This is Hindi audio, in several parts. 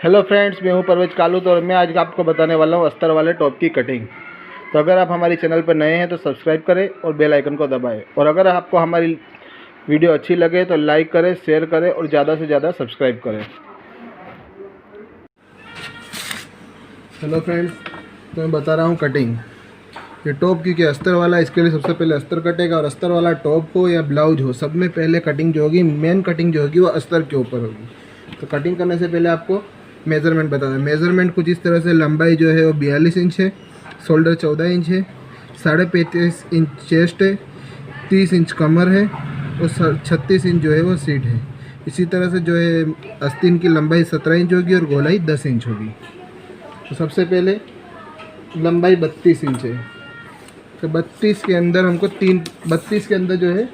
हेलो फ्रेंड्स, मैं हूं परवेज कालू। तो मैं आज आपको बताने वाला हूं अस्तर वाले टॉप की कटिंग। तो अगर आप हमारी चैनल पर नए हैं तो सब्सक्राइब करें और बेल आइकन को दबाएं। और अगर आपको हमारी वीडियो अच्छी लगे तो लाइक करें, शेयर करें और ज़्यादा से ज़्यादा सब्सक्राइब करें। हेलो फ्रेंड्स, तो मैं बता रहा हूँ कटिंग। ये टॉप क्योंकि अस्तर वाला, इसके लिए सबसे पहले अस्तर कटेगा। और अस्तर वाला टॉप हो या ब्लाउज हो, सब में पहले कटिंग जो होगी, मेन कटिंग जो होगी वो अस्तर के ऊपर होगी। तो कटिंग करने से पहले आपको मेज़रमेंट बता दें। मेज़रमेंट कुछ इस तरह से, लंबाई जो है वो 42 इंच है, शोल्डर 14 इंच है, 35.5 इंच चेस्ट है, 30 इंच कमर है और 36 इंच जो है वो सीट है। इसी तरह से जो है आस्तीन की लंबाई 17 इंच होगी और गोलाई 10 इंच होगी। तो सबसे पहले लंबाई 32 इंच है, तो 32 के अंदर हमको 32 के अंदर जो है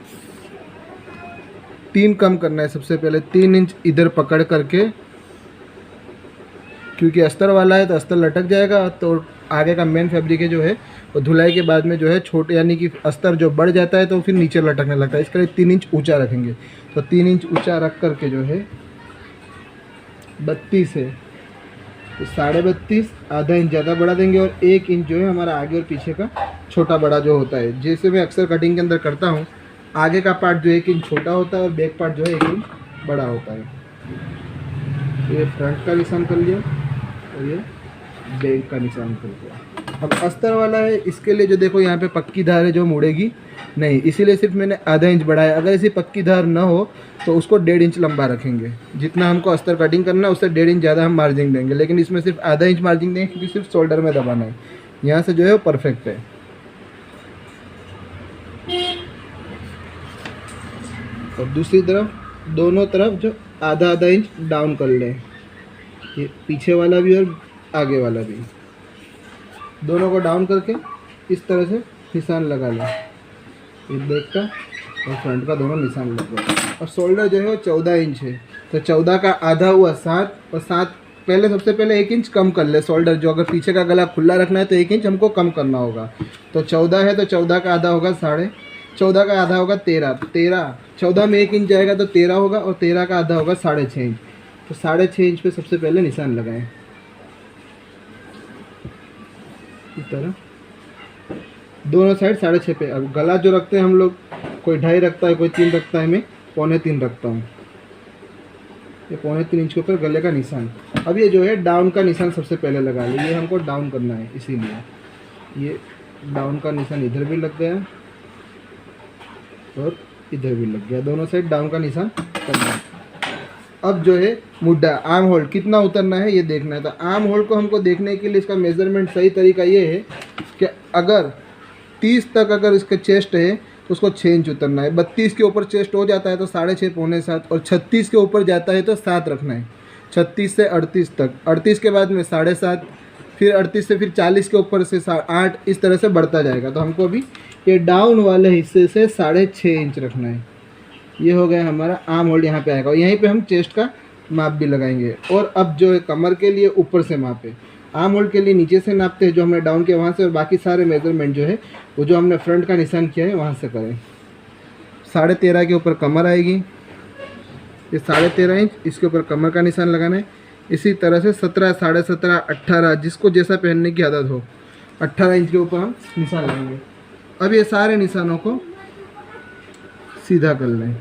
3 कम करना है। सबसे पहले 3 इंच इधर पकड़ करके, क्योंकि अस्तर वाला है तो अस्तर लटक जाएगा। तो आगे का मेन फैब्रिक है जो है वो धुलाई के बाद में जो है छोटे, यानी कि अस्तर जो बढ़ जाता है तो फिर नीचे लटकने लगता है। इसके लिए 3 इंच ऊंचा रखेंगे। तो 3 इंच ऊंचा रख करके जो है 32 है तो 32.5 आधा इंच ज़्यादा बढ़ा देंगे। और 1 इंच जो है हमारा आगे और पीछे का छोटा बड़ा जो होता है, जैसे मैं अक्सर कटिंग के अंदर करता हूँ, आगे का पार्ट जो 1 इंच छोटा होता है और बैक पार्ट जो है 1 इंच बड़ा होता है। ये फ्रंट का निशान कर लिया और ये बैक का निशान कर दिया। अब अस्तर वाला है, इसके लिए जो देखो यहाँ पे पक्की धार है जो मुड़ेगी नहीं, इसीलिए सिर्फ मैंने आधा इंच बढ़ाया। अगर ऐसी पक्की धार ना हो तो उसको 1.5 इंच लंबा रखेंगे। जितना हमको अस्तर कटिंग करना है उससे 1.5 इंच ज़्यादा हम मार्जिन देंगे, लेकिन इसमें सिर्फ आधा इंच मार्जिन देंगे क्योंकि सिर्फ शोल्डर में दबाना है। यहाँ से जो है वो परफेक्ट है। और दूसरी तरफ, दोनों तरफ जो आधा आधा इंच डाउन कर लें, ये पीछे वाला भी और आगे वाला भी, दोनों को डाउन करके इस तरह से निशान लगा लें। ये बैक का और फ्रंट का दोनों निशान लग गए। और शोल्डर जो है वो 14 इंच है, तो 14 का आधा हुआ 7, और 7 पहले सबसे पहले 1 इंच कम कर ले शोल्डर। जो अगर पीछे का गला खुला रखना है तो 1 इंच हमको कम करना होगा। तो 14 है तो 14 का आधा होगा 14.5 का आधा होगा 13। 14 में 1 इंच जाएगा तो 13 होगा, और 13 का आधा होगा 6.5 इंच। तो 6.5 इंच पे सबसे पहले निशान लगाएं इस तरह, दोनों साइड 6.5 पे। अब गला जो रखते हैं हम लोग, कोई 2.5 रखता है, कोई 3 रखता है, मैं 3.25 रखता हूँ। ये 3.25 इंच के ऊपर गले का निशान। अब ये जो है डाउन का निशान सबसे पहले लगा लिया। ये हमको डाउन करना है, इसीलिए ये डाउन का निशान इधर भी लग गया और इधर भी लग गया। दोनों साइड डाउन का निशान करना है। अब जो है मुड्ढा, आर्म होल कितना उतरना है ये देखना है। तो आर्म होल को हमको देखने के लिए इसका मेज़रमेंट सही तरीका ये है कि अगर 30 तक अगर इसका चेस्ट है तो उसको 6 इंच उतरना है। 32 के ऊपर चेस्ट हो जाता है तो 6.5 पौने 7, और 36 के ऊपर जाता है तो 7 रखना है। 36 से 38 तक, 38 के बाद में 7.5, फिर 38 से फिर 40 के ऊपर से 8, इस तरह से बढ़ता जाएगा। तो हमको अभी ये डाउन वाले हिस्से से 6.5 इंच रखना है। ये हो गया हमारा आर्म होल्ड, यहाँ पे आएगा और यहीं पे हम चेस्ट का माप भी लगाएंगे। और अब जो है कमर के लिए ऊपर से मापे, आर्म होल्ड के लिए नीचे से नापते हैं जो हमने डाउन किया वहाँ से, और बाकी सारे मेजरमेंट जो है वो जो हमने फ्रंट का निशान किया है वहाँ से करें। 13.5 के ऊपर कमर आएगी, ये 13.5 इंच, इसके ऊपर कमर का निशान लगाना है। इसी तरह से 17, 17.5, 18, जिसको जैसा पहनने की आदत हो, 18 इंच के ऊपर हम निशान लगाएंगे। अब ये सारे निशानों को सीधा कर लें।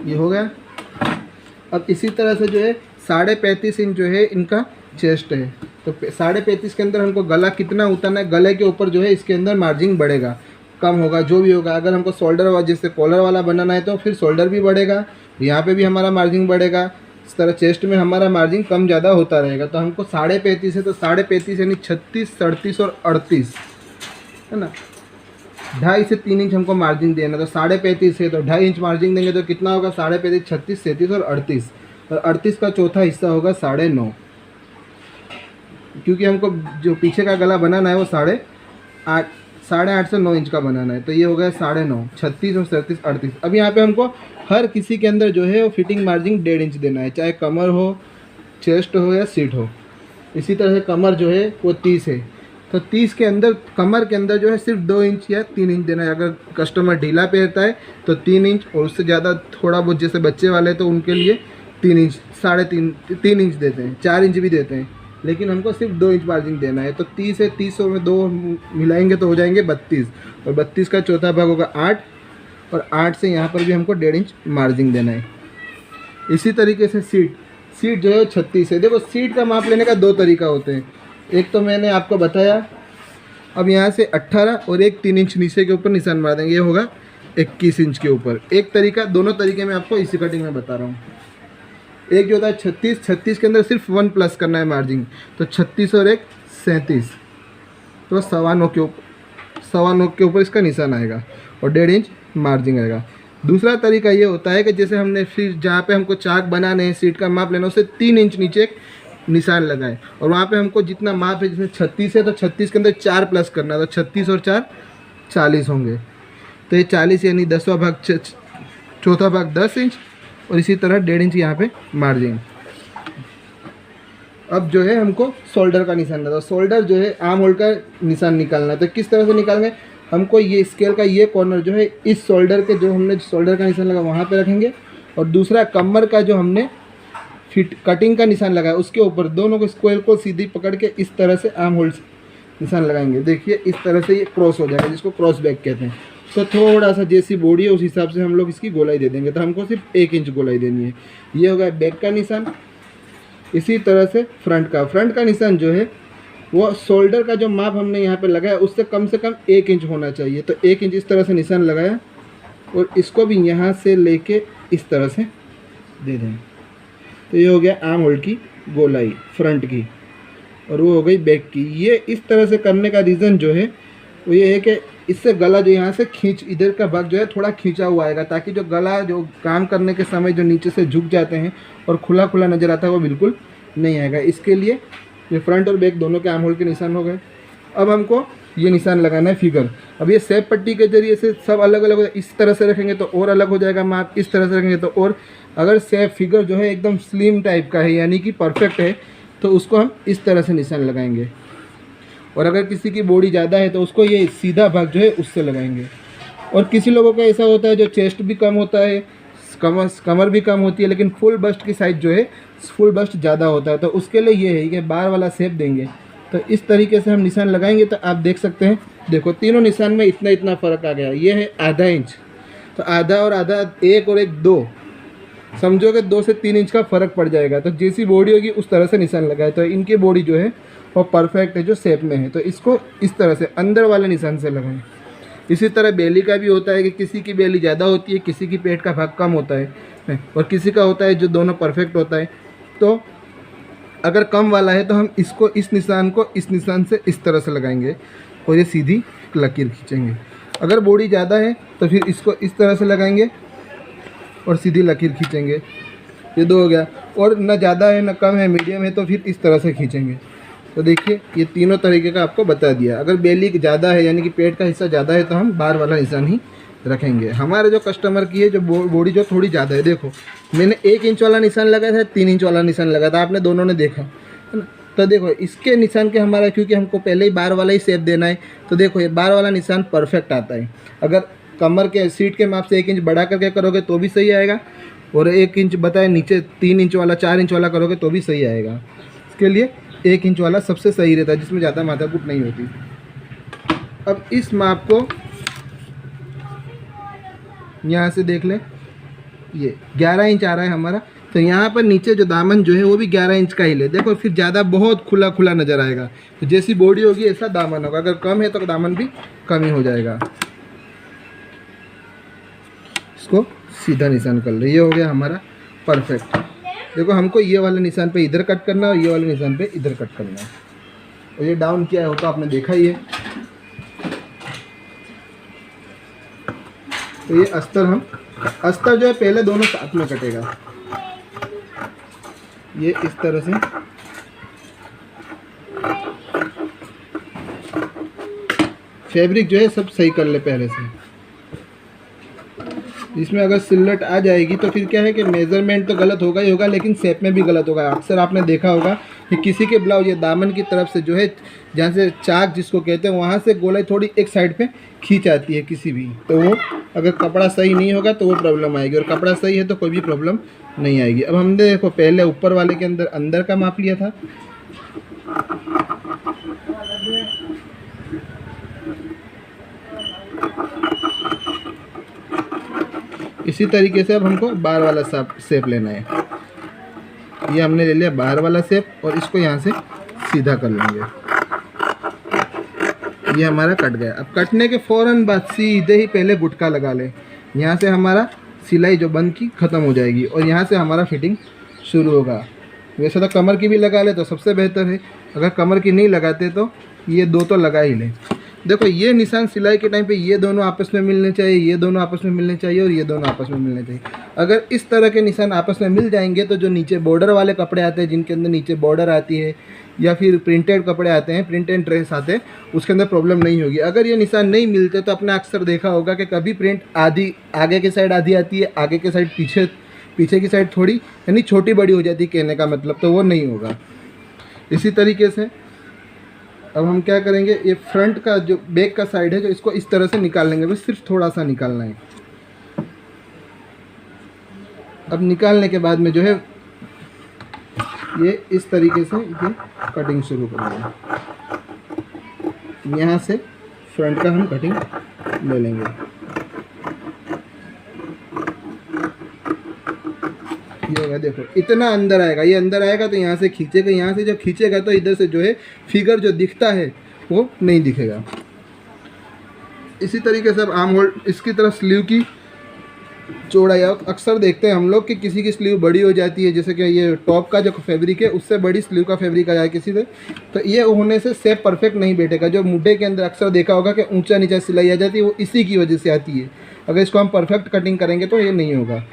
ये हो गया। अब इसी तरह से जो है 35.5 इंच जो है इनका चेस्ट है, तो 35.5 के अंदर हमको गला कितना उतारना है, गले के ऊपर जो है इसके अंदर मार्जिन बढ़ेगा, कम होगा, जो भी होगा। अगर हमको शोल्डर वाला, जैसे कॉलर वाला बनाना है तो फिर शोल्डर भी बढ़ेगा, यहाँ पे भी हमारा मार्जिन बढ़ेगा। इस तरह चेस्ट में हमारा मार्जिन कम ज़्यादा होता रहेगा। तो हमको 35.5 है तो 35.5 यानी 36, 37 और 38 है ना, 2.5 से 3 इंच हमको मार्जिन देना। तो 35.5 है तो 2.5 इंच मार्जिन देंगे तो कितना होगा, 35.5, 36, 37 और 38, और 38 का चौथा हिस्सा होगा 9.5, क्योंकि हमको जो पीछे का गला बनाना है वो 8.5 से 9 इंच का बनाना है। तो ये हो गया 9.5, 36 और 37, 38। अब यहाँ पे हमको हर किसी के अंदर जो है वो फिटिंग मार्जिन 1.5 इंच देना है, चाहे कमर हो, चेस्ट हो या सीट हो। इसी तरह से कमर जो है वो 30 है तो 30 के अंदर कमर के अंदर जो है सिर्फ 2 इंच या 3 इंच देना है। अगर कस्टमर ढीला पहनता है तो 3 इंच, और उससे ज़्यादा थोड़ा बहुत जैसे बच्चे वाले तो उनके लिए 3 इंच, 3.5 इंच देते हैं, 4 इंच भी देते हैं, लेकिन हमको सिर्फ 2 इंच मार्जिन देना है। तो 30 है, 30 में 2 मिलाएंगे तो हो जाएंगे 32, और 32 का चौथा भाग होगा 8, और 8 से यहाँ पर भी हमको 1.5 इंच मार्जिन देना है। इसी तरीके से सीट जो है 36 है। देखो सीट का माप लेने का 2 तरीका होते हैं, एक तो मैंने आपको बताया, अब यहाँ से 18 और एक 3 इंच नीचे के ऊपर निशान मार देंगे, ये होगा 21 इंच के ऊपर। एक तरीका, दोनों तरीके मैं आपको इसी कटिंग में बता रहा हूँ। एक जो होता है 36 के अंदर सिर्फ 1 प्लस करना है मार्जिन, तो 36 और 1 37, तो 9.25 के ऊपर इसका निशान आएगा और 1.5 इंच मार्जिन आएगा। दूसरा तरीका ये होता है कि जैसे हमने फिर जहाँ पे हमको चाक बनाने हैं, सीट का माप लेना, उससे 3 इंच नीचे एक निशान लगाए, और वहाँ पे हमको जितना माप है, जैसे 36 है तो 36 के अंदर 4 प्लस करना है, तो 36 और 4 40 होंगे। तो ये 40 यानी 10वां भाग, चौथा भाग 10 इंच, और इसी तरह 1.5 इंच यहाँ पे मार्जिन। अब जो है हमको शोल्डर का निशान था, शोल्डर जो है आर्म होल का निशान निकालना है। तो किस तरह से निकालेंगे, हमको ये स्केल का ये कॉर्नर जो है इस शोल्डर के, जो हमने शोल्डर का निशान लगा वहाँ पे रखेंगे, और दूसरा कमर का जो हमने फिट कटिंग का निशान लगाया उसके ऊपर, दोनों को स्क्वायर को सीधी पकड़ के इस तरह से आर्म होल निशान लगाएंगे। देखिए इस तरह से ये क्रॉस हो जाएगा, जिसको क्रॉस बैक कहते हैं। तो थोड़ा सा जैसी बॉडी है उस हिसाब से हम लोग इसकी गोलाई दे देंगे, तो हमको सिर्फ 1 इंच गोलाई देनी है। ये हो गया बैक का निशान। इसी तरह से फ्रंट का निशान जो है वो शोल्डर का जो माप हमने यहाँ पे लगाया उससे कम 1 इंच होना चाहिए। तो 1 इंच इस तरह से निशान लगाया, और इसको भी यहाँ से लेके इस तरह से दे दें। तो ये हो गया आर्म होल की गोलाई फ्रंट की, और वो हो गई बैक की। ये इस तरह से करने का रीज़न जो है वो ये है कि इससे गला जो यहाँ से इधर का भाग जो है थोड़ा खींचा हुआ आएगा, ताकि जो गला जो काम करने के समय जो नीचे से झुक जाते हैं और खुला खुला नज़र आता है वो बिल्कुल नहीं आएगा। इसके लिए ये फ्रंट और बैक दोनों के आर्म होल के निशान हो गए। अब हमको ये निशान लगाना है फिगर। अब ये सेप पट्टी के जरिए से सब अलग अलग हो, इस तरह से रखेंगे तो और अलग हो जाएगा माप, इस तरह से रखेंगे तो और। अगर सेप फिगर जो है एकदम स्लिम टाइप का है, यानी कि परफेक्ट है, तो उसको हम इस तरह से निशान लगाएंगे। और अगर किसी की बॉडी ज़्यादा है तो उसको ये सीधा भाग जो है उससे लगाएंगे। और किसी लोगों का ऐसा होता है जो चेस्ट भी कम होता है, कमर भी कम होती है, लेकिन फुल बस्ट की साइज जो है फुल बस्ट ज़्यादा होता है, तो उसके लिए ये है कि बार वाला शेप देंगे। तो इस तरीके से हम निशान लगाएंगे। तो आप देख सकते हैं, देखो तीनों निशान में इतना फ़र्क आ गया। ये है आधा इंच, तो आधा और आधा, 1 और 1 2, समझो कि 2 से 3 इंच का फ़र्क पड़ जाएगा। तो जैसी बॉडी होगी उस तरह से निशान लगाए। तो इनकी बॉडी जो है वो परफेक्ट है, जो शेप में है, तो इसको इस तरह से अंदर वाले निशान से लगाएं। इसी तरह बेली का भी होता है कि किसी की बेली ज़्यादा होती है, किसी की पेट का भाग कम होता है, और किसी का होता है जो दोनों परफेक्ट होता है। तो अगर कम वाला है तो हम इसको, इस निशान को इस निशान से इस तरह से लगाएंगे और ये सीधी लकीर खींचेंगे। अगर बॉडी ज़्यादा है तो फिर इसको इस तरह से लगाएंगे और सीधी लकीर खींचेंगे। ये 2 हो गया। और ना ज़्यादा है ना कम है, मीडियम है, तो फिर इस तरह से खींचेंगे। तो देखिए ये तीनों तरीके का आपको बता दिया। अगर बेली ज़्यादा है यानी कि पेट का हिस्सा ज़्यादा है तो हम बार वाला निशान ही रखेंगे। हमारे जो कस्टमर की है जो बॉडी जो थोड़ी ज़्यादा है, देखो मैंने 1 इंच वाला निशान लगाया था, 3 इंच वाला निशान लगाया था, आपने दोनों ने देखा है ना। तो देखो इसके निशान के हमारा, क्योंकि हमको पहले ही बार वाला ही शेप देना है, तो देखो ये बार वाला निशान परफेक्ट आता है। अगर कमर के सीट के माप से 1 इंच बढ़ा करके करोगे तो भी सही आएगा, और 1 इंच बताए नीचे 3 इंच वाला 4 इंच वाला करोगे तो भी सही आएगा। इसके लिए 1 इंच वाला सबसे सही रहता है, जिसमें ज़्यादा माथाकूट नहीं होती। अब इस माप को यहाँ से देख लें, ये 11 इंच आ रहा है हमारा। तो यहाँ पर नीचे जो दामन जो है वो भी 11 इंच का ही ले। देखो फिर ज़्यादा बहुत खुला खुला नज़र आएगा, तो जैसी बॉडी होगी ऐसा दामन होगा। अगर कम है तो दामन भी कम ही हो जाएगा। इसको सीधा निशान कर लो। ये हो गया हमारा परफेक्ट। देखो हमको ये वाले निशान पे इधर कट करना है और ये वाले निशान पे इधर कट करना है। और ये डाउन किया है तो आपने देखा ही है। तो ये अस्तर जो है पहले दोनों साथ में कटेगा। ये इस तरह से फैब्रिक जो है सब सही कर ले पहले से। इसमें अगर सिलट आ जाएगी तो फिर क्या है कि मेज़रमेंट तो गलत होगा ही होगा, लेकिन शेप में भी गलत होगा। अक्सर आपने देखा होगा कि किसी के ब्लाउज या दामन की तरफ से जो है, जहाँ से चाक जिसको कहते हैं, वहाँ से गोलाई थोड़ी एक साइड पे खींच आती है किसी भी, तो वो अगर कपड़ा सही नहीं होगा तो वो प्रॉब्लम आएगी, और कपड़ा सही है तो कोई भी प्रॉब्लम नहीं आएगी। अब हमने देखो पहले ऊपर वाले के अंदर का माप लिया था, इसी तरीके से अब हमको बाहर वाला शेप लेना है। ये हमने ले लिया बाहर वाला शेप, और इसको यहाँ से सीधा कर लेंगे। ये हमारा कट गया। अब कटने के फ़ौरन बाद सीधे ही पहले गुटका लगा लें। यहाँ से हमारा सिलाई जो बंद की ख़त्म हो जाएगी, और यहाँ से हमारा फिटिंग शुरू होगा। वैसे तो कमर की भी लगा ले तो सबसे बेहतर है, अगर कमर की नहीं लगाते तो ये दो तो लगा ही लें। देखो ये निशान सिलाई के टाइम पे ये दोनों आपस में मिलने चाहिए, ये दोनों आपस में मिलने चाहिए, और ये दोनों आपस में मिलने चाहिए। अगर इस तरह के निशान आपस में मिल जाएंगे तो जो नीचे बॉर्डर वाले कपड़े आते हैं, जिनके अंदर नीचे बॉर्डर आती है, या फिर प्रिंटेड कपड़े आते हैं, प्रिंटेड ड्रेस आते हैं, उसके अंदर प्रॉब्लम नहीं होगी। अगर ये निशान नहीं मिलते तो आपने अक्सर देखा होगा कि कभी प्रिंट आधी आगे की साइड आधी आती है, आगे की साइड पीछे की साइड थोड़ी यानी छोटी बड़ी हो जाती है, कहने का मतलब, तो वो नहीं होगा। इसी तरीके से अब हम क्या करेंगे, ये फ्रंट का जो बैक का साइड है, जो इसको इस तरह से निकाल लेंगे, बस सिर्फ थोड़ा सा निकालना है। अब निकालने के बाद में जो है ये इस तरीके से ये कटिंग शुरू करेंगे। यहाँ से फ्रंट का हम कटिंग ले लेंगे। ये होगा, देखो इतना अंदर आएगा, ये अंदर आएगा तो यहाँ से खींचेगा, यहाँ से जब खींचेगा तो इधर से जो है फिगर जो दिखता है वो नहीं दिखेगा। इसी तरीके से अब आर्म होल, इसकी तरफ स्लीव की चौड़ाई, अक्सर देखते हैं हम लोग कि किसी की स्लीव बड़ी हो जाती है, जैसे कि ये टॉप का जो फैब्रिक है उससे बड़ी स्लीव का फैब्रिक आ जाए किसी से, तो ये होने से शेप परफेक्ट नहीं बैठेगा। जो मुड्ढे के अंदर अक्सर देखा होगा कि ऊंचा नीचा सिलाई आ जाती है, वो इसी की वजह से आती है। अगर इसको हम परफेक्ट कटिंग करेंगे तो ये नहीं होगा।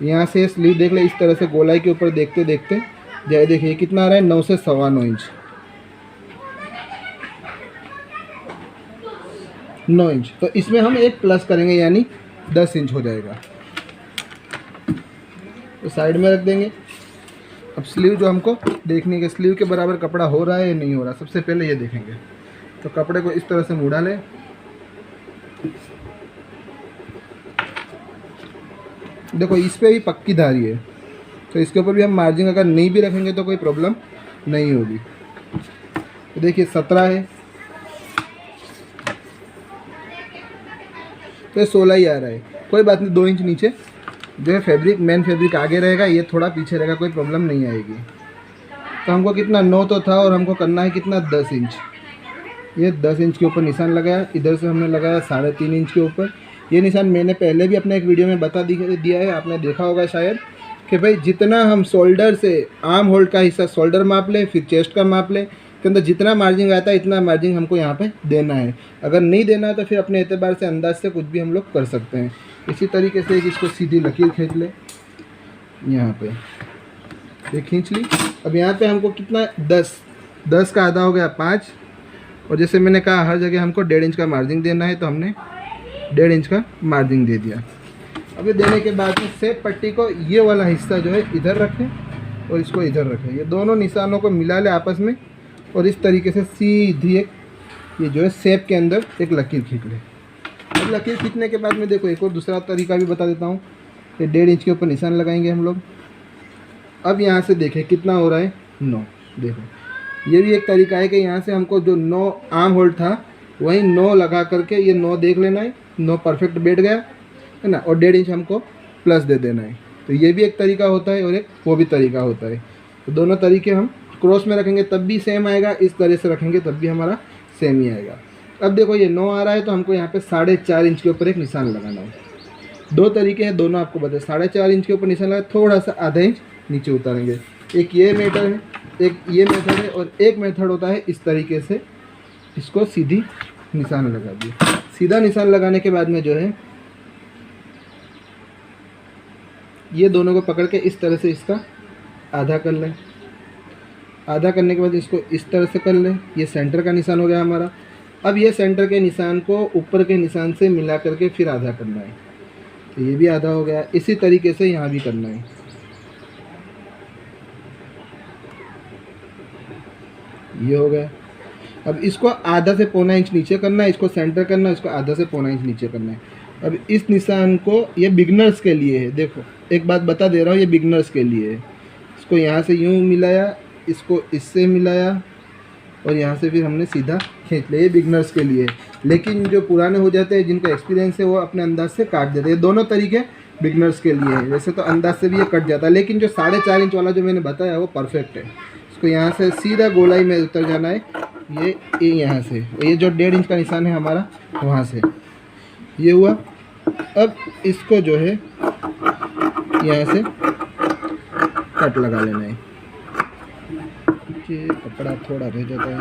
यहाँ से स्लीव देख ले, इस तरह से गोलाई के ऊपर देखते देखते जाए। देखिए कितना आ रहा है, 9 से 9.25 इंच, 9 इंच। तो इसमें हम एक प्लस करेंगे, यानी 10 इंच हो जाएगा। तो साइड में रख देंगे। अब स्लीव जो हमको देखने के, स्लीव के बराबर कपड़ा हो रहा है या नहीं हो रहा, सबसे पहले ये देखेंगे। तो कपड़े को इस तरह से मुड़ा लें। देखो इस पे भी पक्की धारी है, तो इसके ऊपर भी हम मार्जिन अगर नहीं भी रखेंगे तो कोई प्रॉब्लम नहीं होगी। तो देखिए 17 है, तो 16 ही आ रहा है, कोई बात नहीं। 2 इंच नीचे जो है फैब्रिक, मेन फैब्रिक आगे रहेगा, ये थोड़ा पीछे रहेगा, कोई प्रॉब्लम नहीं आएगी। तो हमको कितना 9 तो था, और हमको करना है कितना 10 इंच। ये 10 इंच के ऊपर निशान लगाया, इधर से हमने लगाया 3.5 इंच के ऊपर। ये निशान मैंने पहले भी अपने एक वीडियो में बता दिया है, आपने देखा होगा शायद, कि भाई जितना हम शोल्डर से आर्म होल्ड का हिस्सा शोल्डर माप लें, फिर चेस्ट का माप लें, के अंदर जितना मार्जिन आता है इतना मार्जिन हमको यहाँ पे देना है। अगर नहीं देना है तो फिर अपने एतबार से अंदाज से कुछ भी हम लोग कर सकते हैं। इसी तरीके से इसको सीधी लकीर खींच ले, यहाँ पे ये खींच ली। अब यहाँ पे हमको कितना 10 का आधा हो गया 5, और जैसे मैंने कहा हर जगह हमको 1.5 इंच का मार्जिन देना है, तो हमने 1.5 इंच का मार्जिन दे दिया। अभी देने के बाद में सेप पट्टी को ये वाला हिस्सा जो है इधर रखें, और इसको इधर रखें। ये दोनों निशानों को मिला ले आपस में, और इस तरीके से सीधी एक ये जो है सेप के अंदर एक लकीर खींच ले। अब लकीर खींचने के बाद में देखो एक और दूसरा तरीका भी बता देता हूँ। ये 1.5 इंच के ऊपर निशान लगाएंगे हम लोग। अब यहाँ से देखें कितना हो रहा है, 9। देखो ये भी एक तरीका है कि यहाँ से हमको जो 9 आर्म होल्ड था वहीं 9 लगा करके ये 9 देख लेना है, 9 परफेक्ट बैठ गया है ना, और 1.5 इंच हमको प्लस दे देना है। तो ये भी एक तरीका होता है, और एक वो भी तरीका होता है। तो दोनों तरीके हम क्रॉस में रखेंगे तब भी सेम आएगा, इस तरह से रखेंगे तब भी हमारा सेम ही आएगा। अब देखो ये 9 आ रहा है, तो हमको यहाँ पे 4.5 इंच के ऊपर एक निशान लगाना है। 2 तरीके हैं, दोनों आपको बताए। 4.5 इंच के ऊपर निशान लगा, थोड़ा सा आधा इंच नीचे उतारेंगे। एक ये मेथड है, एक ये मेथड है, और एक मेथड होता है इस तरीके से इसको सीधी निशान लगा दिए। सीधा निशान लगाने के बाद में जो है ये दोनों को पकड़ के इस तरह से इसका आधा कर लें। आधा करने के बाद इसको इस तरह से कर लें। ये सेंटर का निशान हो गया हमारा। अब ये सेंटर के निशान को ऊपर के निशान से मिला करके फिर आधा करना है। तो ये भी आधा हो गया। इसी तरीके से यहाँ भी करना है। ये हो गया। अब इसको आधा से पौना इंच नीचे करना है, इसको सेंटर करना है, इसको आधा से पौना इंच नीचे करना है। अब इस निशान को, ये बिगनर्स के लिए है, देखो एक बात बता दे रहा हूँ, ये बिगनर्स के लिए है। इसको यहाँ से यूँ मिलाया, इसको इससे मिलाया और यहाँ से फिर हमने सीधा खींच लिया। ये बिगनर्स के लिए है, लेकिन जो पुराने हो जाते हैं, जिनका एक्सपीरियंस है, वो अपने अंदाज से काट देते हैं। दोनों तरीके बिगनर्स के लिए है। वैसे तो अंदाज से भी ये कट जाता है, लेकिन जो 4.5 इंच वाला जो मैंने बताया वो परफेक्ट है। इसको यहाँ से सीधा गोलाई में उतर जाना है, ये यहाँ से, ये जो 1.5 इंच का निशान है हमारा, वहाँ से ये हुआ। अब इसको जो है यहाँ से कट लगा लेना है। ये कपड़ा थोड़ा रह जाता है।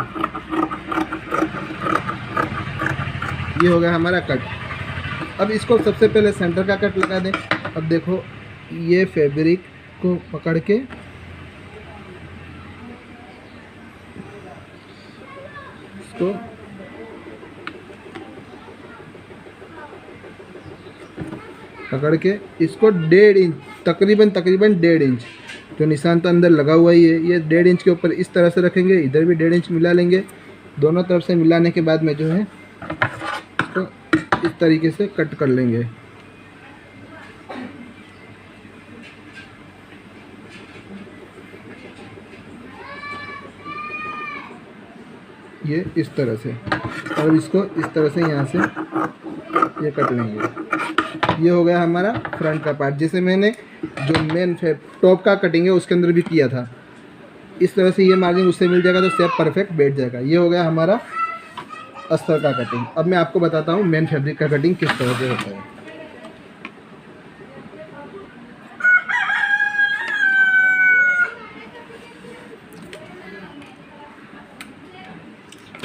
ये हो गया हमारा कट। अब इसको सबसे पहले सेंटर का कट लगा दें। अब देखो ये फैब्रिक को पकड़ के इसको पकड़ के इसको 1.5 इंच, तकरीबन 1.5 इंच जो निशान तो अंदर लगा हुआ ही है, ये 1.5 इंच के ऊपर इस तरह से रखेंगे। इधर भी 1.5 इंच मिला लेंगे। दोनों तरफ से मिलाने के बाद में जो है इसको इस तरीके से कट कर लेंगे। ये इस तरह से, और इसको इस तरह से यहाँ से ये कट लेंगे। ये हो गया हमारा फ्रंट का पार्ट, जैसे मैंने जो मेन टॉप का कटिंग है उसके अंदर भी किया था। इस तरह से ये मार्जिन उससे मिल जाएगा तो शेप परफेक्ट बैठ जाएगा। ये हो गया हमारा अस्तर का कटिंग। अब मैं आपको बताता हूँ मेन फैब्रिक का कटिंग किस तरह से होता है।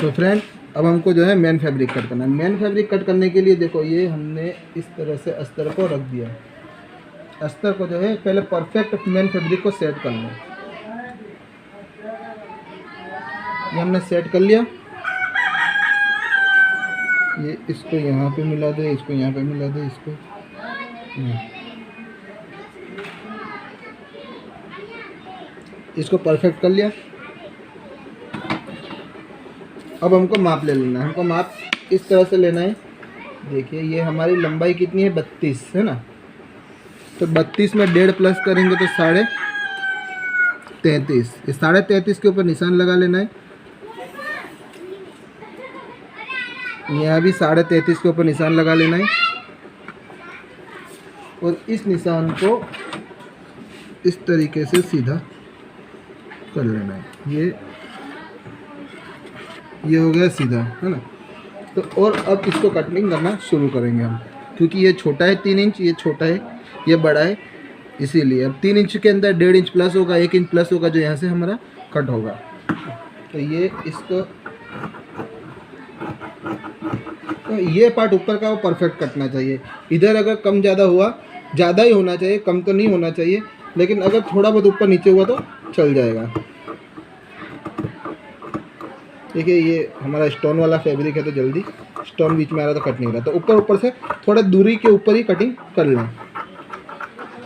तो फ्रेंड, अब हमको जो है मेन फैब्रिक कट करना है। मेन फैब्रिक कट करने के लिए देखो, ये हमने इस तरह से अस्तर को रख दिया। अस्तर को जो है पहले परफेक्ट मेन फैब्रिक को सेट करना है। ये हमने सेट कर लिया। ये इसको यहाँ पे मिला दे, इसको यहाँ पे मिला दे, इसको इसको परफेक्ट कर लिया। अब हमको माप ले लेना है। हमको माप इस तरह से लेना है। देखिए ये हमारी लंबाई कितनी है, 32 है ना। तो 32 में 1.5 प्लस करेंगे तो 33.5। इस 33.5 के ऊपर निशान लगा लेना है। यहाँ भी 33.5 के ऊपर निशान लगा लेना है और इस निशान को इस तरीके से सीधा कर लेना है। ये हो गया सीधा, है ना। तो और अब इसको कटिंग करना शुरू करेंगे हम, क्योंकि ये छोटा है 3 इंच, ये छोटा है, ये बड़ा है, इसीलिए अब 3 इंच के अंदर 1.5 इंच प्लस होगा, 1 इंच प्लस होगा जो यहाँ से हमारा कट होगा। तो ये इसको, तो ये पार्ट ऊपर का वो परफेक्ट कटना चाहिए। इधर अगर कम ज़्यादा हुआ, ज़्यादा ही होना चाहिए, कम तो नहीं होना चाहिए, लेकिन अगर थोड़ा बहुत ऊपर नीचे हुआ तो चल जाएगा। देखिए ये हमारा स्टोन वाला फैब्रिक है तो जल्दी स्टोन बीच में आ रहा तो कट नहीं रहा, तो ऊपर से थोड़ा दूरी के ऊपर ही कटिंग कर लें।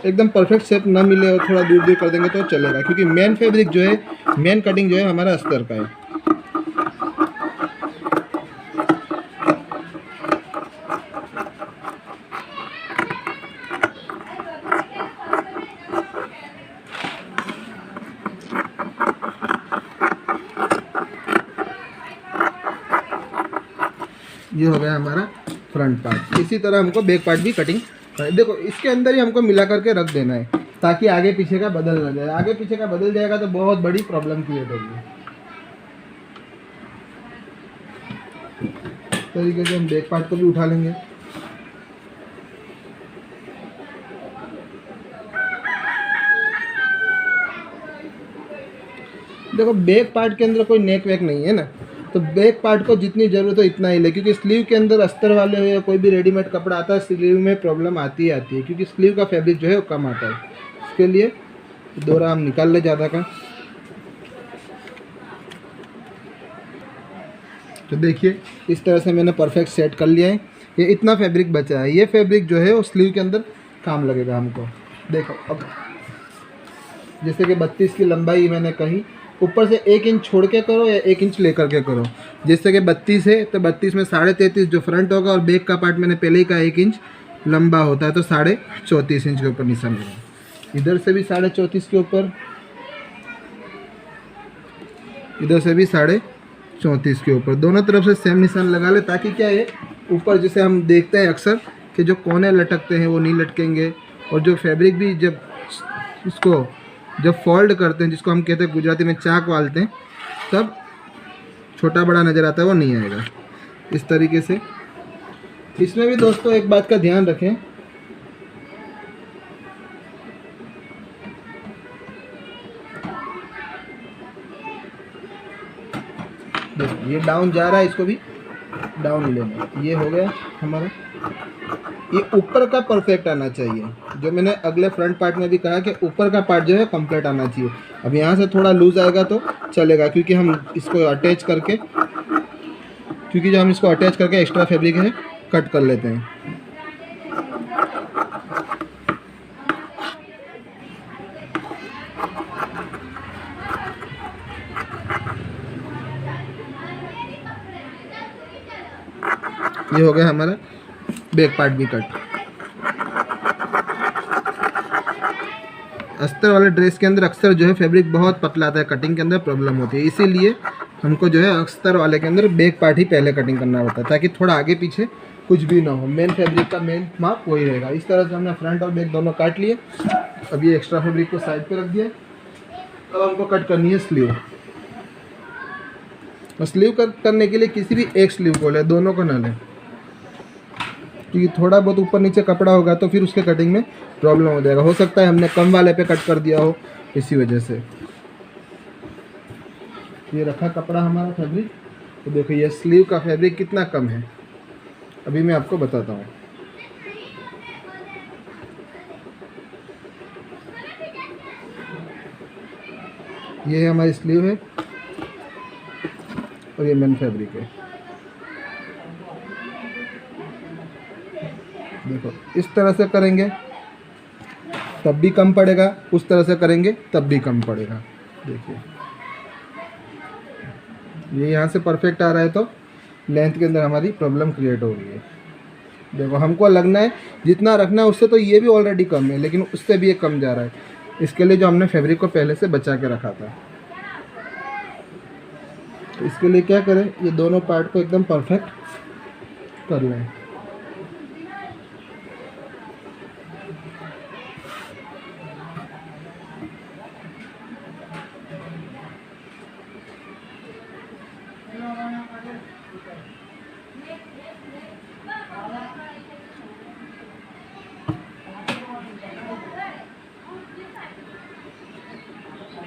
एकदम परफेक्ट शेप ना मिले और थोड़ा दूर दूर कर देंगे तो चलेगा, क्योंकि मेन फैब्रिक जो है, मेन कटिंग जो है हमारा अस्तर का है। ये हो गया हमारा फ्रंट पार्ट। इसी तरह हमको बैक पार्ट भी कटिंग देखो इसके अंदर ही हमको मिला करके रख देना है, ताकि आगे पीछे का बदल ना जाए। आगे पीछे का बदल जाएगा तो बहुत बड़ी प्रॉब्लम क्रिएट होगी। तरीके से हम बैक पार्ट को भी उठा लेंगे। देखो बैक पार्ट के अंदर कोई नेक वेक नहीं है ना, तो बैक पार्ट को जितनी ज़रूरत है इतना ही ले, क्योंकि स्लीव के अंदर अस्तर वाले हो या कोई भी रेडीमेड कपड़ा आता है, स्लीव में प्रॉब्लम आती है, क्योंकि स्लीव का फैब्रिक जो है वो कम आता है। इसके लिए दोरा हम निकाल ले ज़्यादा का। तो देखिए इस तरह से मैंने परफेक्ट सेट कर लिया है। ये इतना फैब्रिक बचा है, ये फैब्रिक जो है वो स्लीव के अंदर काम लगेगा हमको। देखो अब जैसे कि 32 की लंबाई मैंने कही, ऊपर से 1 इंच छोड़ के करो या 1 इंच लेकर के करो। जैसे कि 32 है तो 32 में 33.5 जो फ्रंट होगा, और बैक का पार्ट मैंने पहले ही कहा 1 इंच लंबा होता है, तो 34.5 इंच के ऊपर निशान लगाओ। इधर से भी 34.5 के ऊपर, इधर से भी 34.5 के ऊपर, दोनों तरफ से सेम निशान लगा ले, ताकि क्या है ऊपर जैसे हम देखते हैं अक्सर कि जो कोने लटकते हैं वो नहीं लटकेंगे, और जो फैब्रिक भी जब इसको जब फोल्ड करते हैं, जिसको हम कहते हैं गुजराती में चाक वालते हैं, तब छोटा बड़ा नज़र आता है, वो नहीं आएगा इस तरीके से। इसमें भी दोस्तों एक बात का ध्यान रखें, देखो ये डाउन जा रहा है, इसको भी डाउन लेना, ये हो गया हमारा। ये ऊपर का परफेक्ट आना चाहिए, जो मैंने अगले फ्रंट पार्ट में भी कहा कि ऊपर का पार्ट जो है कंप्लीट आना चाहिए। अब यहाँ से थोड़ा लूज आएगा तो चलेगा, क्योंकि हम इसको अटैच करके एक्स्ट्रा फैब्रिक है कट कर लेते हैं। ये हो गया हमारा बैक पार्ट भी कट। अस्तर वाले ड्रेस के अंदर अक्सर जो है फैब्रिक बहुत पतला आता है, कटिंग के अंदर प्रॉब्लम होती है, इसीलिए हमको जो है अस्तर वाले के अंदर बैक पार्ट ही पहले कटिंग करना होता है, ताकि थोड़ा आगे पीछे कुछ भी ना हो। मेन फैब्रिक का मेन माप वही रहेगा। इस तरह से हमने फ्रंट और बैक दोनों काट लिए। अब ये एक्स्ट्रा फैब्रिक को साइड पे रख दिया। अब हमको कट करनी है स्लीव। और स्लीव कट करने के लिए किसी भी एक स्लीव को ले, दोनों को ना लें, क्योंकि थोड़ा बहुत ऊपर नीचे कपड़ा होगा तो फिर उसके कटिंग में प्रॉब्लम हो जाएगा। हो सकता है हमने कम वाले पे कट कर दिया हो, इसी वजह से। ये रखा कपड़ा हमारा फैब्रिक, तो देखो ये स्लीव का फैब्रिक कितना कम है, अभी मैं आपको बताता हूँ। ये हमारी स्लीव है और ये मेन फैब्रिक है। देखो इस तरह से करेंगे तब भी कम पड़ेगा, उस तरह से करेंगे तब भी कम पड़ेगा। देखिए ये यहाँ से परफेक्ट आ रहा है तो लेंथ के अंदर हमारी प्रॉब्लम क्रिएट हो रही है। देखो हमको लगना है जितना रखना है उससे तो ये भी ऑलरेडी कम है, लेकिन उससे भी ये कम जा रहा है। इसके लिए जो हमने फैब्रिक को पहले से बचा के रखा था, तो इसके लिए क्या करें, ये दोनों पार्ट को एकदम परफेक्ट कर लें।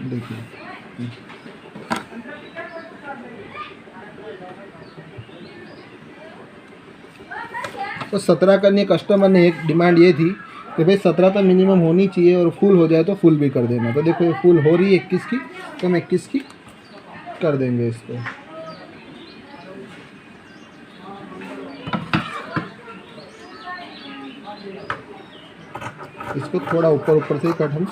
देखिए तो 17 करनी, कस्टमर ने एक डिमांड ये थी कि भाई 17 तो मिनिमम होनी चाहिए, और फुल हो जाए तो फुल भी कर देना। तो देखो ये फुल हो रही है 21 की, तो हम 21 की कर देंगे इसको। इसको थोड़ा ऊपर से ही कट हम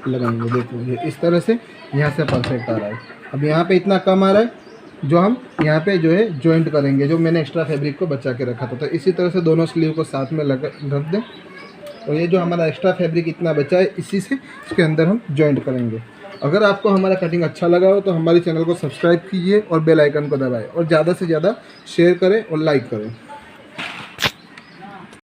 लगाएंगे। देखो ये इस तरह से यहाँ से परफेक्ट आ रहा है। अब यहाँ पे इतना कम आ रहा है, जो हम यहाँ पे जो है जॉइंट करेंगे, जो मैंने एक्स्ट्रा फैब्रिक को बचा के रखा था। तो इसी तरह से दोनों स्लीव को साथ में रख दें, और ये जो हमारा एक्स्ट्रा फैब्रिक इतना बचा है, इसी से इसके अंदर हम जॉइंट करेंगे। अगर आपको हमारा कटिंग अच्छा लगा हो तो हमारे चैनल को सब्सक्राइब कीजिए और बेल आइकन को दबाएं, और ज़्यादा से ज़्यादा शेयर करें और लाइक करें।